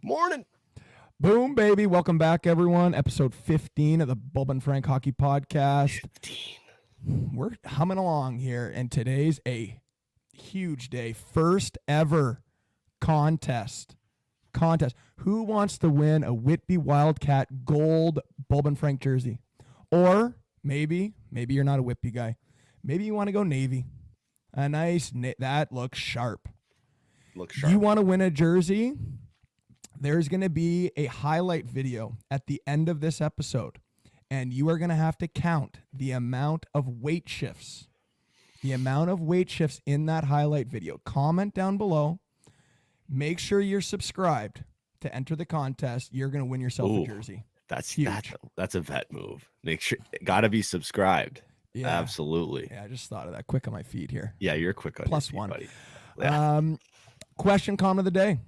Morning. Boom, baby. Welcome back, everyone. Episode 15 of the BobN'Frank Hockey Podcast. 15. We're humming along here, and today's a huge day. First ever contest. Who wants to win a Whitby Wildcat gold BobN'Frank jersey? Or maybe you're not a Whitby guy. Maybe you want to go Navy. A nice, that looks sharp. You want to win a jersey? There's going to be a highlight video at the end of this episode, and you are going to have to count the amount of weight shifts. The amount of weight shifts in that highlight video. Comment down below. Make sure you're subscribed to enter the contest. You're going to win yourself a jersey. That's huge. That's a vet move. Make sure, gotta be subscribed. Yeah. Absolutely. Yeah, I just thought of that quick on my feed here. Yeah, you're quick on Plus your feet, one. buddy. Yeah. Question comment of the day.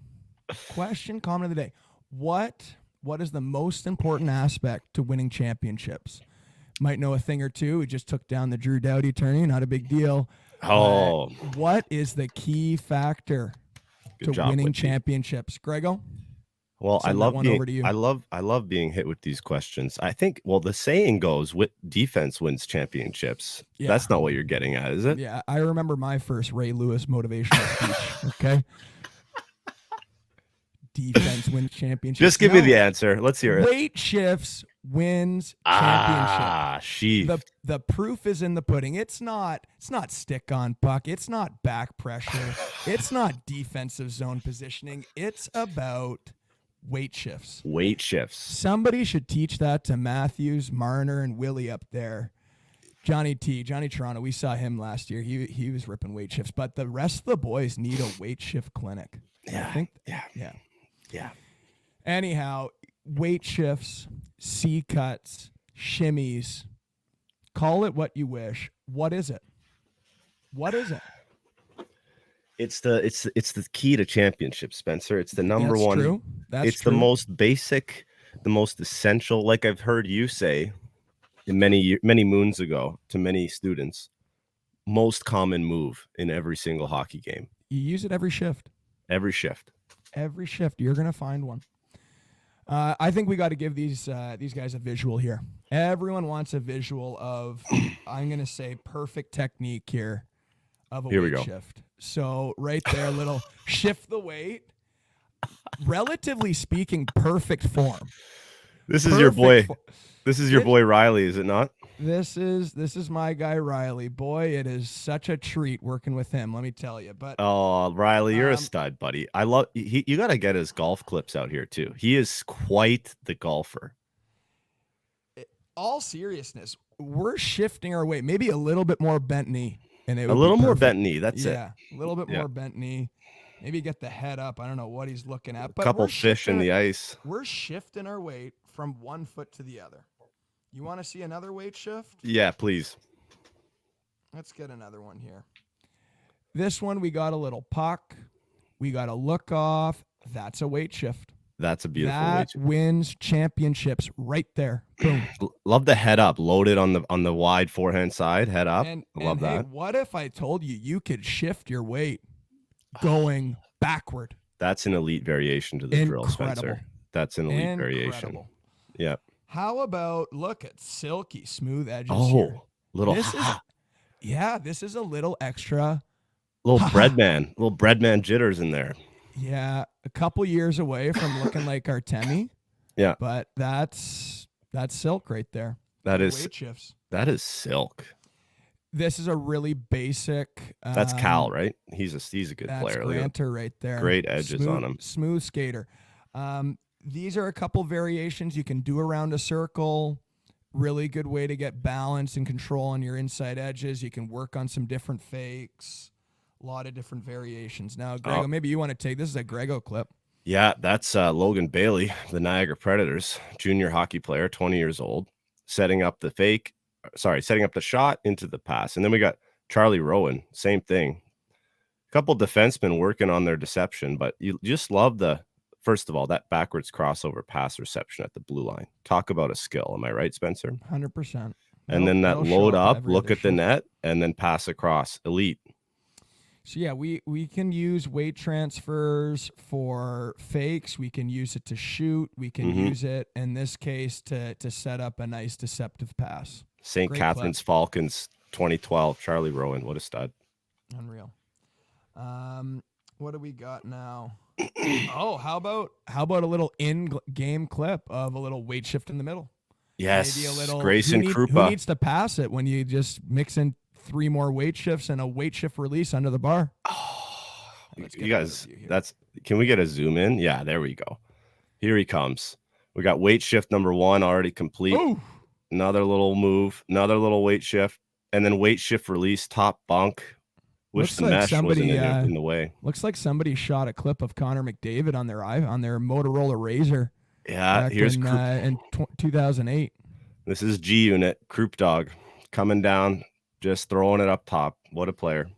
What is the most important aspect to winning championships? Might know a thing or two. We just took down the Drew Doughty tourney. Not a big deal. Oh. What is the key factor to winning championships? Grego? Well, I love being hit with these questions. I think, the saying goes, defense wins championships. Yeah. That's not what you're getting at, is it? Yeah, I remember my first Ray Lewis motivational speech. Okay. Defense wins championships. Just give me the answer. Let's hear it. Weight shifts wins championship. Sheath. The proof is in the pudding. It's not stick on puck. It's not back pressure. It's not defensive zone positioning. It's about weight shifts. Weight shifts. Somebody should teach that to Matthews, Marner, and Willie up there. Johnny Toronto, we saw him last year. He was ripping weight shifts, but the rest of the boys need a weight shift clinic. Yeah. Yeah. Anyhow, weight shifts, C cuts, shimmies, call it what you wish. What is it? It's the key to championship, Spencer. It's the number one. True. It's true. The most basic, the most essential. Like I've heard you say many moons ago to many students, most common move in every single hockey game. You use it every shift. Every shift, you're gonna find one. I think we got to give these guys a visual here. Everyone wants a visual of, I'm gonna say, perfect technique here of a weight shift. So right there, little shift the weight. Relatively speaking, perfect form. This is your boy. This is your boy Riley, is it not? This is my guy Riley. Boy, it is such a treat working with him, let me tell you. But Riley, you're a stud, buddy. I love you got to get his golf clips out here too. He is quite the golfer. All seriousness, we're shifting our weight, maybe a little bit more bent knee, and a little more bent knee. That's it. Yeah, a little bit more bent knee. Maybe get the head up. I don't know what he's looking at. But a couple fish in the ice. We're shifting our weight from one foot to the other. You want to see another weight shift? Yeah, please. Let's get another one here. This one, we got a little puck. We got a look off. That's a weight shift. That's a beautiful weight shift. That wins championships right there. Boom. Love the head up, loaded on the wide forehand side, head up. Love that. Hey, what if I told you could shift your weight going backward? That's an elite variation to the drill, Spencer. That's an elite variation. Yeah. How about look at silky smooth edges here? This is a little extra. Little breadman jitters in there. Yeah, a couple years away from looking like Artemi. Yeah. But that's silk right there. That is weight shifts. That is silk. This is a really basic. That's Cal, right? He's a good player. Granter right there. Great edges on him. Smooth skater. These are a couple variations you can do around a circle. Really good way to get balance and control on your inside edges. You can work on some different fakes. A lot of different variations. Now, Grego, maybe you want to take this is a Grego clip. Yeah, that's Logan Bailey, the Niagara Predators, junior hockey player, 20 years old, setting up the shot into the pass. And then we got Charlie Rowan, same thing. A couple defensemen working on their deception, but you just love first of all, that backwards crossover pass reception at the blue line. Talk about a skill. Am I right, Spencer? 100%. And then that load up, look at the net, and then pass across. Elite. So yeah, we can use weight transfers for fakes. We can use it to shoot. We can Mm-hmm. use it in this case to set up a nice deceptive pass. St. Great clip. Catherine's Falcons 2012. Charlie Rowan. What a stud. Unreal. What do we got now? Oh, how about a little in-game clip of a little weight shift in the middle? Maybe a Yes, little Grayson who Krupa. needs to pass it when you just mix in 3 more weight shifts and a weight shift release under the bar. Oh, Let's you get guys, here. that's can we get a zoom in? Yeah, there we go. Here he comes. We got weight shift number 1 already complete. Oh, Another little move, another little weight shift, and then weight shift release top bunk. Wish looks the like mesh wasn't somebody in the way. looks like somebody shot a clip of Connor McDavid on their Motorola Razr Yeah, back here's in 2008. this is G Unit Croup Dog coming down, just throwing it up top. What a player!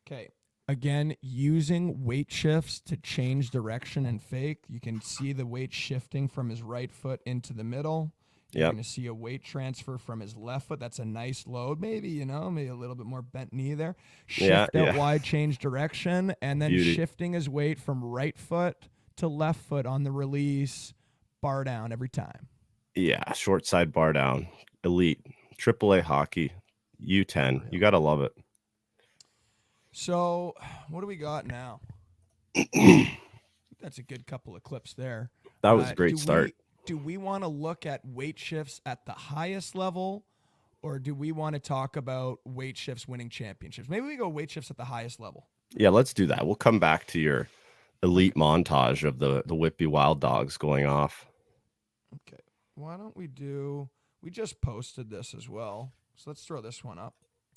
Okay. Again, using weight shifts to change direction and fake. You can see the weight shifting from his right foot into the middle. You're Yep. going to see a weight transfer from his left foot. That's a nice load. Maybe a little bit more bent knee there. Shift out wide, change direction, and then Beauty. shifting his weight from right foot to left foot on the release, bar down every time. Yeah, short side bar down. Elite. AAA hockey. U10. You got to love it. So, what do we got now? That's a good couple of clips there. That was a great start. Do we want to look at weight shifts at the highest level, or do we want to talk about weight shifts winning championships? Maybe we go weight shifts at the highest level. Yeah, let's do that. We'll come back to your elite montage of the Whitby Wild Dogs going off. Okay. Why don't we just posted this as well. So let's throw this one up.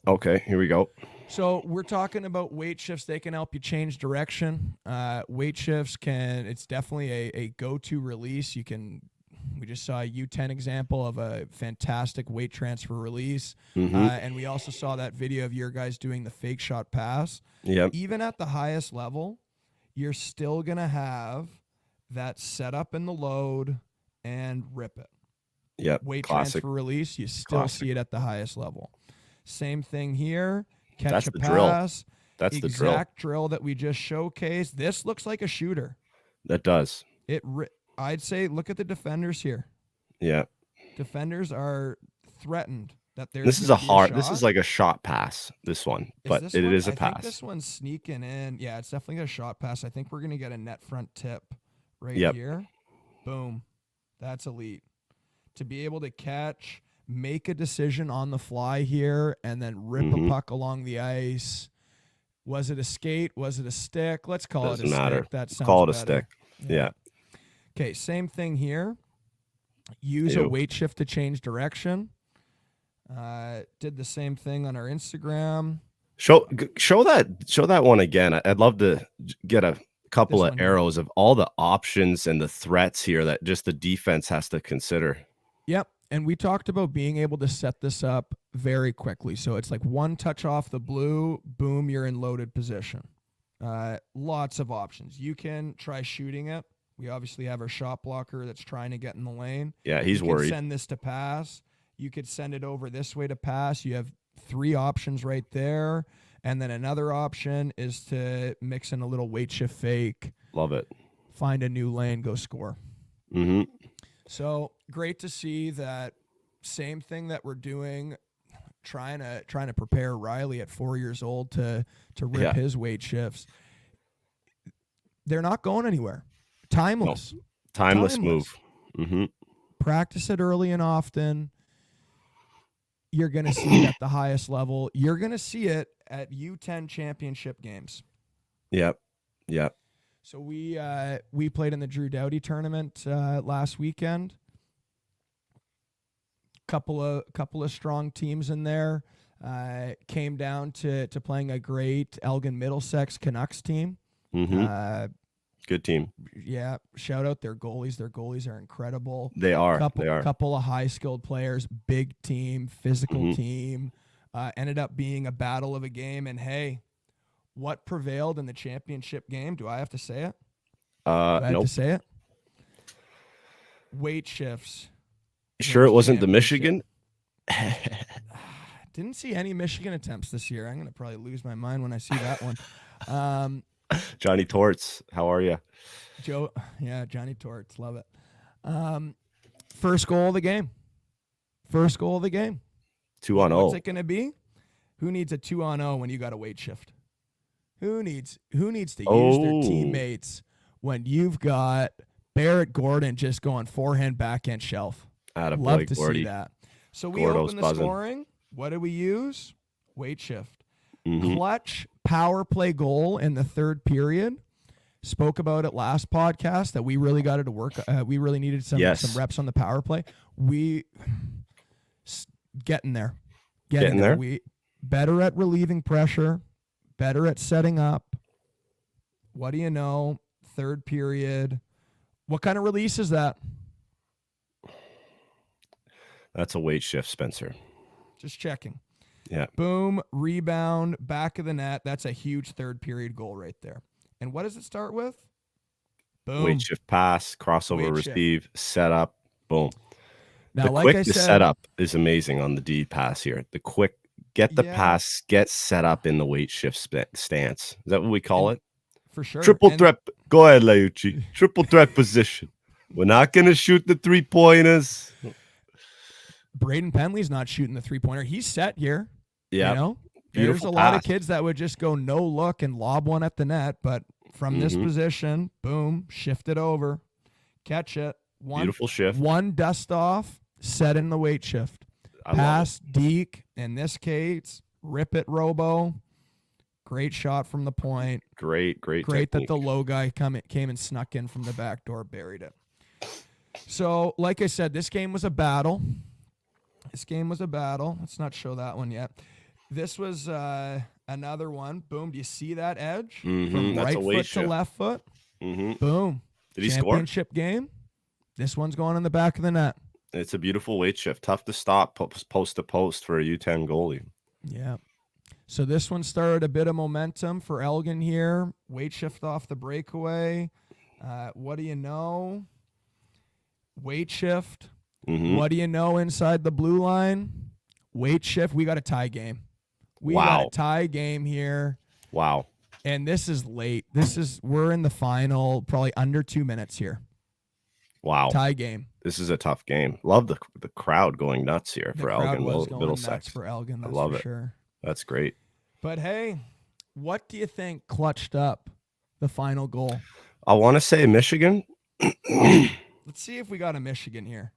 Okay, here we go. So we're talking about weight shifts. They can help you change direction. Weight shifts it's definitely a go-to release. We just saw a U10 example of a fantastic weight transfer release. Mm-hmm. And we also saw that video of your guys doing the fake shot pass. Yep. Even at the highest level, you're still going to have that setup in the load and rip it. Yep. Weight Classic. transfer release, you still see it at the highest level. Same thing here. Catch That's a the pass. drill. That's the drill. Exact drill that we just showcased. This looks like a shooter. That does. I'd say look at the defenders here. Yeah. Defenders are threatened that there's This is this is like a shot pass, this one. But it is a pass. I think this one's sneaking in. Yeah, it's definitely a shot pass. I think we're going to get a net front tip right here. Boom. That's elite. To be able to catch, make a decision on the fly here, and then rip a puck along the ice. Was it a skate? Was it a stick? Let's call it a stick. That sounds Call it a better. stick. Yeah. Okay, same thing here. Use a weight shift to change direction. Did the same thing on our Instagram. Show that one again. I'd love to get a couple of arrows of all the options and the threats here that just the defense has to consider. Yep. And we talked about being able to set this up very quickly. So it's like one touch off the blue, boom, you're in loaded position. Lots of options. You can try shooting it. We obviously have our shot blocker that's trying to get in the lane. Yeah, he's worried. Send this to pass. You could send it over this way to pass. You have 3 options right there. And then another option is to mix in a little weight shift fake. Love it. Find a new lane, go score. Mm-hmm. So great to see that same thing that we're doing, trying to prepare Riley at 4 years old to rip his weight shifts. They're not going anywhere. Timeless. No. Timeless move. Mm-hmm. Practice it early and often. You're going to see it at the highest level. You're going to see it at U10 championship games. Yep. Yep. So we played in the Drew Doughty tournament last weekend. Couple of strong teams in there. Came down to playing a great Elgin Middlesex Canucks team. Mm-hmm. Good team. Yeah, shout out their goalies. Their goalies are incredible. They are. Couple of high skilled players. Big team, physical team. Ended up being a battle of a game. And hey, what prevailed in the championship game? Do I have to say it? Do I have to say it? Weight shifts. Sure, it wasn't the Michigan. Didn't see any Michigan attempts this year. I'm going to probably lose my mind when I see that one. Johnny Torts, how are you? Johnny Torts. Love it. First goal of the game. First goal of the game. 2-0. What's it going to be? Who needs a 2-0 when you got a weight shift? Who needs to use their teammates when you've got Barrett Gordon just going forehand, backhand shelf? Love to see that. So we open the scoring. What do we use? Weight shift. Clutch power play goal in the third period. Spoke about it last podcast that we really got it to work. We really needed some reps on the power play. We getting there. Getting there. We better at relieving pressure, better at setting up. What do you know? Third period. What kind of release is that? That's a weight shift, Spencer. Just checking. Yeah. Boom, rebound, back of the net. That's a huge third period goal right there. And what does it start with? Boom. Weight shift pass, crossover receive, set up, boom. Now, the setup is amazing on the D pass here. The quick, get the pass, get set up in the weight shift stance. Is that what we call it? For sure. Triple threat. Go ahead, Lauchi. Triple threat position. We're not going to shoot the 3-pointers. Braden Penley's not shooting the 3-pointer. He's set here. Yeah. You know? There's a lot of kids that would just go no look and lob one at the net, but from this position, boom, shift it over, catch it. Beautiful shift. One dust off, set in the weight shift. Pass, deke, in this case, rip it, Robo. Great shot from the point. Great technique. That the low guy came and snuck in from the back door, buried it. So, like I said, this game was a battle. Let's not show that one yet. This was another one. Boom. Do you see that edge? From right foot to left foot? Boom. Did he score? Championship game. This one's going in the back of the net. It's a beautiful weight shift. Tough to stop post to post for a U10 goalie. Yeah. So this one started a bit of momentum for Elgin here. Weight shift off the breakaway. What do you know? Weight shift. What do you know inside the blue line? Weight shift. We got a tie game. We got a tie game here. Wow. And this is late. We're in the final, probably under 2 minutes here. Wow. Tie game. This is a tough game. Love the crowd going nuts here for Elgin. Middlesex for Elgin. That's I love for it. Sure. That's great. But hey, what do you think clutched up the final goal? I want to say Michigan. Let's see if we got a Michigan here.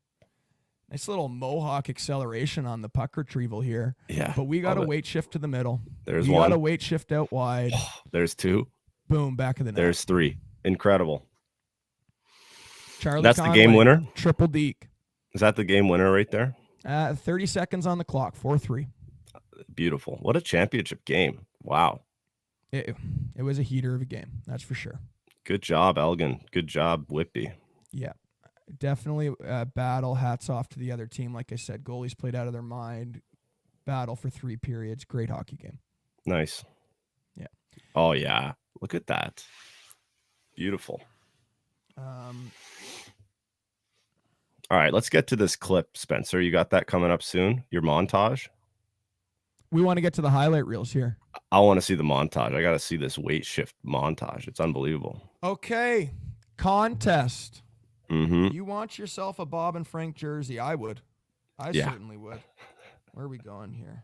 Nice little Mohawk acceleration on the puck retrieval here. Yeah. But we got a weight shift to the middle. There's one. We got a weight shift out wide. There's two. Boom, back of the net. There's three. Incredible. Charlie That's Conway, the game winner? Triple deke. Is that the game winner right there? 30 seconds on the clock, 4-3. Beautiful. What a championship game. Wow. It was a heater of a game, that's for sure. Good job, Elgin. Good job, Whitby. Yeah, definitely a battle. Hats off to the other team. Like I said, goalies played out of their mind. Battle for 3 periods. Great hockey game. Nice. Yeah. Oh, yeah. Look at that. Beautiful. All right, let's get to this clip, Spencer. You got that coming up soon? Your montage? We want to get to the highlight reels here. I want to see the montage. I got to see this weight shift montage. It's unbelievable. Okay. Contest. Mm-hmm. You want yourself a BobN'Frank jersey? I would. I certainly would. Where are we going here?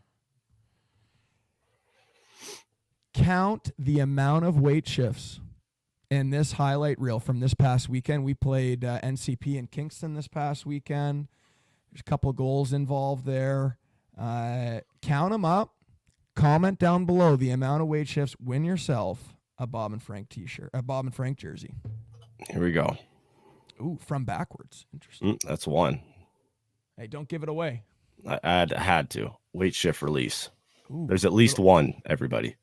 Count the amount of weight shifts in this highlight reel from this past weekend. We played NCP in Kingston this past weekend. There's a couple goals involved there. Count them up. Comment down below the amount of weight shifts. Win yourself a BobN'Frank t-shirt, a BobN'Frank jersey. Here we go. Ooh, from backwards. Interesting. That's one. Hey, don't give it away. I had to. Weight shift release. Ooh, there's at least one, everybody.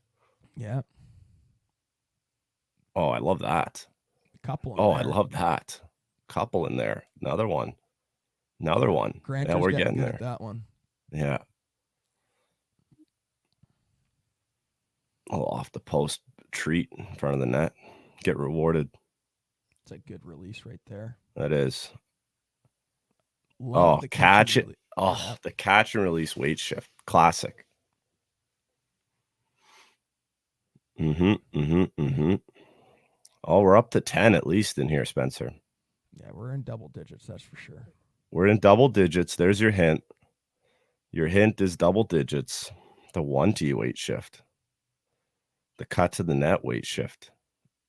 Yeah. Oh, I love that. Couple. I love that. Couple in there. Another one. Another one. Granter's we're getting there. That one. Yeah. Oh, off the post treat in front of the net. Get rewarded. It's a good release right there. That is. Love catch it. Oh, the catch and release weight shift. Classic. Oh, we're up to 10 at least in here, Spencer. Yeah, we're in double digits, that's for sure. We're in double digits. There's your hint. Your hint is double digits. The 1T weight shift. The cut to the net weight shift.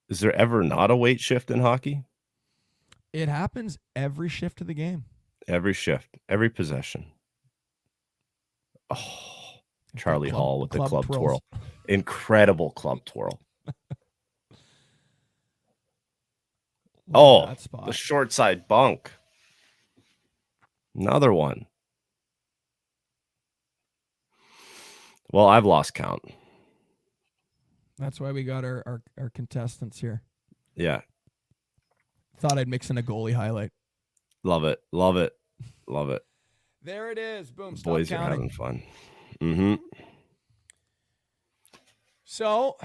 Is there ever not a weight shift in hockey? It happens every shift of the game. Every shift, every possession. Oh, Charlie Hall with the club twirl. Incredible club twirl. Oh, the short side bunk. Another one. Well, I've lost count. That's why we got our contestants here. Yeah. Thought I'd mix in a goalie highlight. Love it. Love it. Love it. There it is. Boom. The boys are having fun. Mm-hmm. So,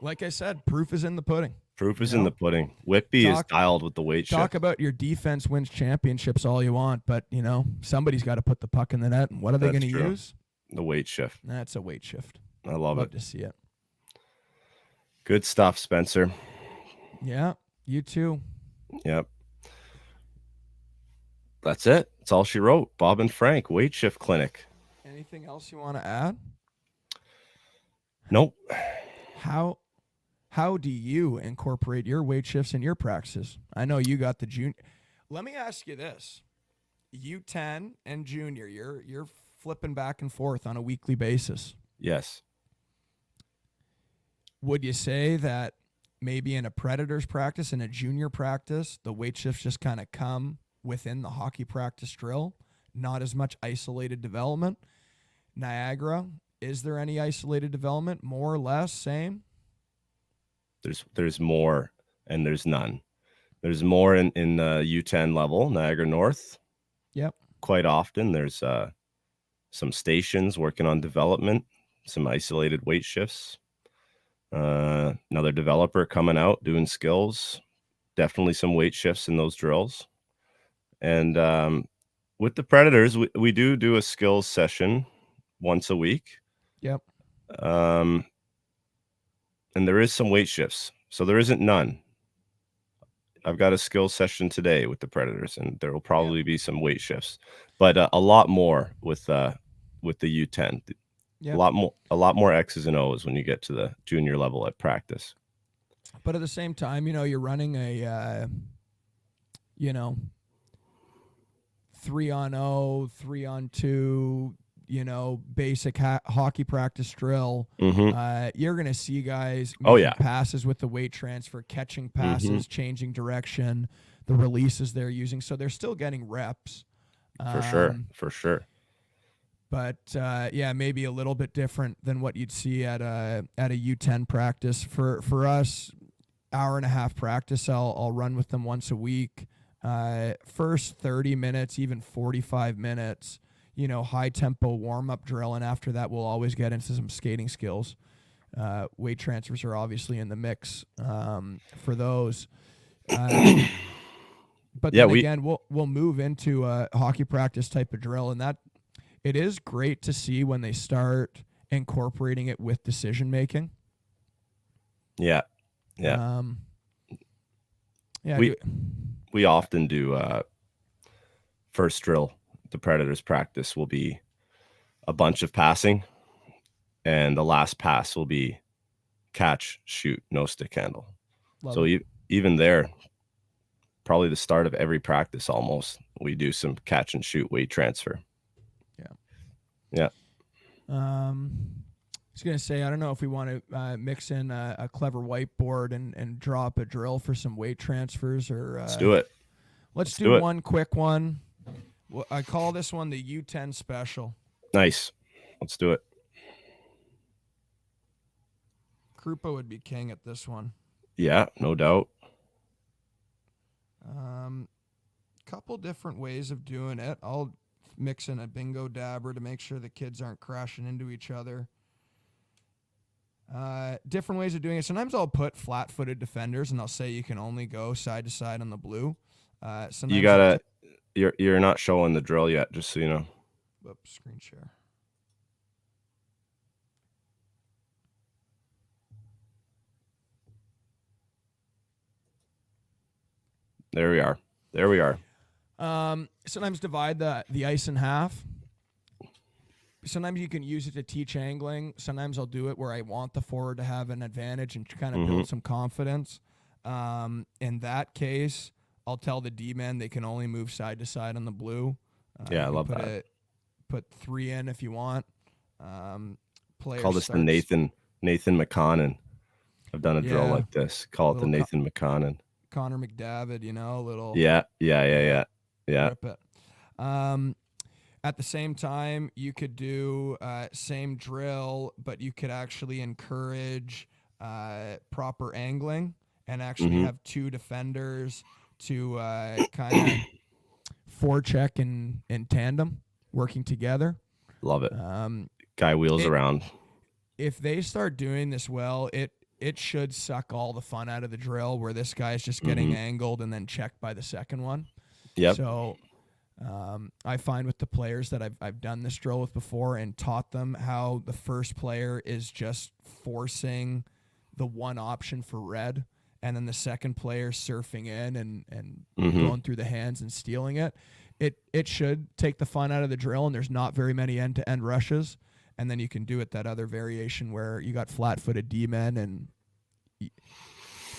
like I said, proof is in the pudding. Proof is in the pudding. Whitby is dialed with the weight shift. Talk about your defense wins championships all you want, but, somebody's got to put the puck in the net. And what are they going to use? The weight shift. That's a weight shift. I love it. Love to see it. Good stuff, Spencer. Yeah, you too. Yep. That's it. That's all she wrote. Bob and Frank, weight shift clinic. Anything else you want to add? Nope. How do you incorporate your weight shifts in your practices? I know you got the junior. Let me ask you this. U10 and junior, you're flipping back and forth on a weekly basis. Yes. Would you say that maybe in a Predators practice and a junior practice, the weight shifts just kind of come within the hockey practice drill? Not as much isolated development? Niagara, is there any isolated development? More or less, same? There's more and there's none. There's more in the U10 level, Niagara North. Yep. Quite often there's some stations working on development, some isolated weight shifts. Another developer coming out doing skills. Definitely some weight shifts in those drills. And with the Predators, we do a skills session once a week. Yep. And there is some weight shifts. So there isn't none. I've got a skills session today with the Predators, and there will probably be some weight shifts, but a lot more with the U10. Yep. A lot more X's and O's when you get to the junior level at practice. But at the same time, you're running a 3-on-0, 3-on-2, basic hockey practice drill. Mm-hmm. You're going to see guys making passes with the weight transfer, catching passes, changing direction, the releases they're using. So they're still getting reps. For sure. But, maybe a little bit different than what you'd see at a U10 practice. For us, hour and a half practice, I'll run with them once a week. First 30 minutes, even 45 minutes, high tempo warm up drill. And after that, we'll always get into some skating skills. Weight transfers are obviously in the mix for those. But then again, we'll move into a hockey practice type of drill. And that it is great to see when they start incorporating it with decision making. Yeah. We often do first drill. The Predators practice will be a bunch of passing, and the last pass will be catch, shoot, no stick handle. Even there, probably the start of every practice almost, we do some catch and shoot weight transfer. Yeah. I was going to say, I don't know if we want to mix in a clever whiteboard and drop a drill for some weight transfers or. Let's do it. Let's do one quick one. I call this one the U10 special. Nice. Let's do it. Krupa would be king at this one. Yeah, no doubt. Couple different ways of doing it. I'll mix in a bingo dabber to make sure the kids aren't crashing into each other. Different ways of doing it. Sometimes I'll put flat-footed defenders, and I'll say you can only go side to side on the blue. You gotta You're not showing the drill yet, just so you know. Whoops, screen share. There we are. There we are. Sometimes divide the ice in half. Sometimes you can use it to teach angling. Sometimes I'll do it where I want the forward to have an advantage and kind of Mm-hmm. build some confidence. In that case, I'll tell the D-men they can only move side to side on the blue. Yeah, I love that. Put 3 in if you want. Call this the Nathan McConnon. I've done a drill like this. Call it the Nathan McConnon. Connor McDavid, little. Yeah. Rip it. At the same time, you could do same drill, but you could actually encourage proper angling and actually have 2 defenders to kind of forecheck in tandem, working together. Love it. Guy wheels around. If they start doing this well, it should suck all the fun out of the drill where this guy's just getting angled and then checked by the second one. Yep. So I find with the players that I've done this drill with before and taught them how the first player is just forcing the one option for red, and then the second player surfing in and going through the hands and stealing it. It should take the fun out of the drill, and there's not very many end-to-end rushes. And then you can do it that other variation where you got flat-footed D-men and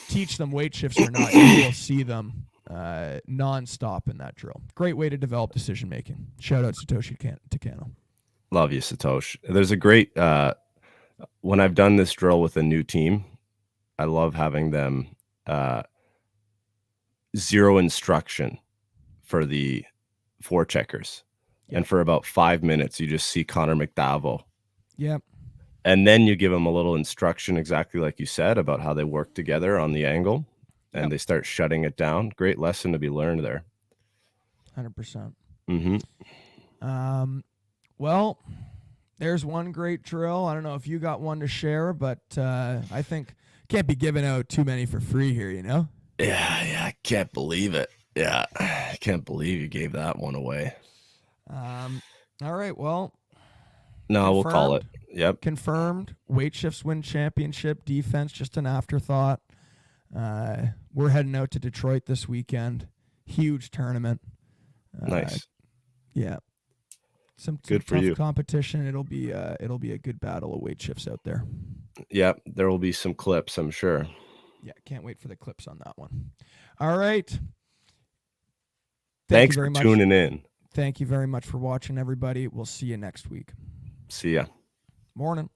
teach them weight shifts or not. You will see them non-stop in that drill. Great way to develop decision making. Shout out Satoshi Takano. Love you, Satoshi. There's a great when I've done this drill with a new team, I love having them zero instruction for the forecheckers. Yep. And for about 5 minutes, you just see Connor McDavid. Yep. And then you give them a little instruction, exactly like you said, about how they work together on the angle. And they start shutting it down. Great lesson to be learned there. 100%. Mm-hmm. Well, there's one great drill. I don't know if you got one to share, but I think can't be giving out too many for free here, Yeah, I can't believe it. Yeah, I can't believe you gave that one away. All right, well. No, we'll call it. Yep. Confirmed. Weight shifts win championship. Defense, just an afterthought. We're heading out to Detroit this weekend. Huge tournament. Nice. Yeah. Some good for you. Competition. It'll be a good battle of weight shifts out there. Yep. There will be some clips, I'm sure. Yeah, can't wait for the clips on that one. All right. Thanks for tuning in. Thank you very much for watching, everybody. We'll see you next week. See ya. Morning.